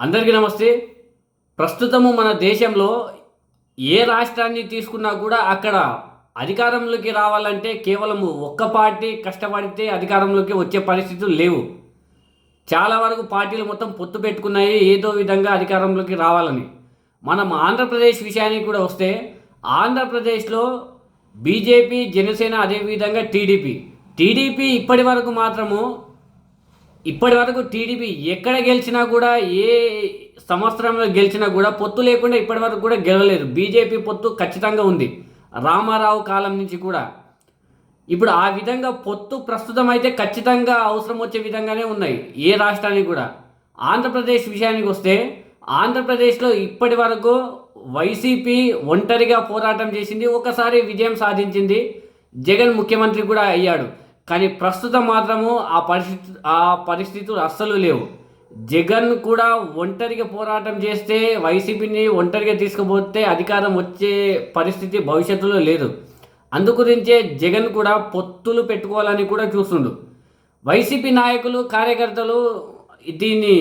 అందరికీ నమస్తే. ప్రస్తుతము మన దేశంలో ఏ రాష్ట్రాన్ని తీసుకున్నా కూడా అక్కడ అధికారంలోకి రావాలంటే కేవలం ఒక్క పార్టీ కష్టపడితే అధికారంలోకి వచ్చే పరిస్థితులు లేవు. చాలా వరకు పార్టీలు మొత్తం పొత్తు పెట్టుకున్నాయి ఏదో విధంగా అధికారంలోకి రావాలని. మనం ఆంధ్రప్రదేశ్ విషయానికి కూడా వస్తే ఆంధ్రప్రదేశ్లో బీజేపీ, జనసేన, అదేవిధంగా టీడీపీ ఇప్పటి వరకు టీడీపీ ఎక్కడ గెలిచినా కూడా ఏ సంవత్సరంలో గెలిచినా కూడా పొత్తు లేకుండా ఇప్పటి వరకు కూడా గెలవలేదు. బీజేపీ పొత్తు ఖచ్చితంగా ఉంది రామారావు కాలం నుంచి కూడా. ఇప్పుడు ఆ విధంగా పొత్తు ప్రస్తుతం అయితే ఖచ్చితంగా అవసరం వచ్చే విధంగానే ఉన్నాయి ఏ రాష్ట్రానికి కూడా. ఆంధ్రప్రదేశ్ విషయానికి వస్తే ఆంధ్రప్రదేశ్లో ఇప్పటి వరకు వైసీపీ ఒంటరిగా పోరాటం చేసింది, ఒకసారి విజయం సాధించింది, జగన్ ముఖ్యమంత్రి కూడా అయ్యాడు. కానీ ప్రస్తుతం మాత్రము ఆ పరిస్థితులు అస్సలు లేవు. జగన్ కూడా ఒంటరిగా పోరాటం చేస్తే వైసీపీని ఒంటరిగా తీసుకుపోతే అధికారం వచ్చే పరిస్థితి భవిష్యత్తులో లేదు. అందుగురించే జగన్ కూడా పొత్తులు పెట్టుకోవాలని కూడా చూస్తుండు. వైసీపీ నాయకులు, కార్యకర్తలు దీన్ని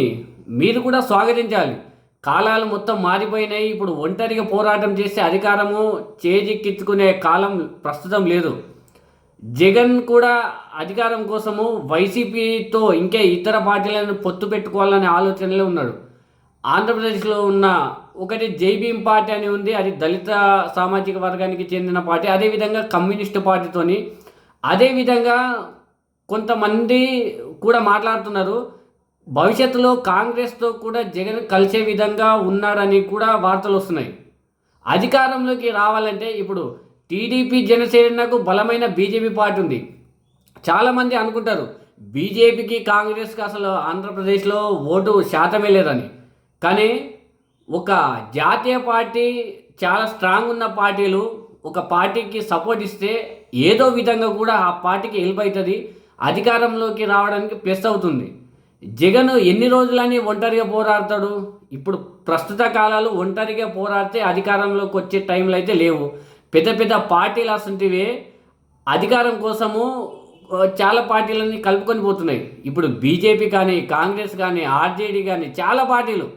మీరు కూడా స్వాగతించాలి. కాలాలు మొత్తం మారిపోయినాయి. ఇప్పుడు ఒంటరిగా పోరాటం చేస్తే అధికారము చేజిక్కించుకునే కాలం ప్రస్తుతం లేదు. జగన్ కూడా అధికారం కోసము వైసీపీతో ఇంకా ఇతర పార్టీలను పొత్తు పెట్టుకోవాలనే ఆలోచనలో ఉన్నాడు. ఆంధ్రప్రదేశ్లో ఉన్న ఒకటి జైభీం పార్టీ అని ఉంది, అది దళిత సామాజిక వర్గానికి చెందిన పార్టీ. అదేవిధంగా కమ్యూనిస్టు పార్టీతోని, అదేవిధంగా కొంతమంది కూడా మాట్లాడుతున్నారు భవిష్యత్తులో కాంగ్రెస్తో కూడా జగన్ కలిసే విధంగా ఉన్నాడని కూడా వార్తలు వస్తున్నాయి. అధికారంలోకి రావాలంటే ఇప్పుడు టీడీపీ, జనసేనకు బలమైన బీజేపీ పార్టీ ఉంది. చాలామంది అనుకుంటారు బీజేపీకి, కాంగ్రెస్కి అసలు ఆంధ్రప్రదేశ్లో ఓటు శాతమే లేదని. కానీ ఒక జాతీయ పార్టీ, చాలా స్ట్రాంగ్ ఉన్న పార్టీలు ఒక పార్టీకి సపోర్ట్ ఇస్తే ఏదో విధంగా కూడా ఆ పార్టీకి హెల్ప్ అవుతుంది, అధికారంలోకి రావడానికి ప్లస్ అవుతుంది. జగన్ ఎన్ని రోజులని ఒంటరిగా పోరాడతాడు? ఇప్పుడు ప్రస్తుత కాలాలు ఒంటరిగా పోరాడితే అధికారంలోకి వచ్చే టైంలో అయితే లేవు. పెద్ద పెద్ద పార్టీలు అసంటివే అధికారం కోసము చాలా పార్టీలని కలుపుకొని పోతున్నాయి. ఇప్పుడు బీజేపీ కానీ, కాంగ్రెస్ కానీ, ఆర్జేడీ కానీ చాలా పార్టీలు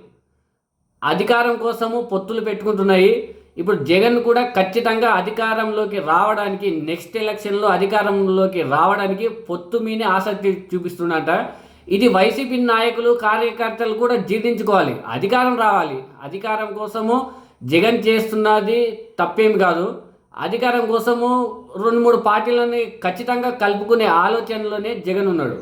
అధికారం కోసము పొత్తులు పెట్టుకుంటున్నాయి. ఇప్పుడు జగన్ కూడా ఖచ్చితంగా అధికారంలోకి రావడానికి, నెక్స్ట్ ఎలక్షన్లో అధికారంలోకి రావడానికి పొత్తు మీదే ఆసక్తి చూపిస్తున్నట. ఇది వైసీపీ నాయకులు, కార్యకర్తలు కూడా జీర్ణించుకోవాలి. అధికారం రావాలి. అధికారం కోసము జగన్ చేస్తున్నది తప్పేమి కాదు. అధికారం కోసము 2-3 పార్టీలని ఖచ్చితంగా కలుపుకునే ఆలోచనలోనే జగన్ ఉన్నాడు.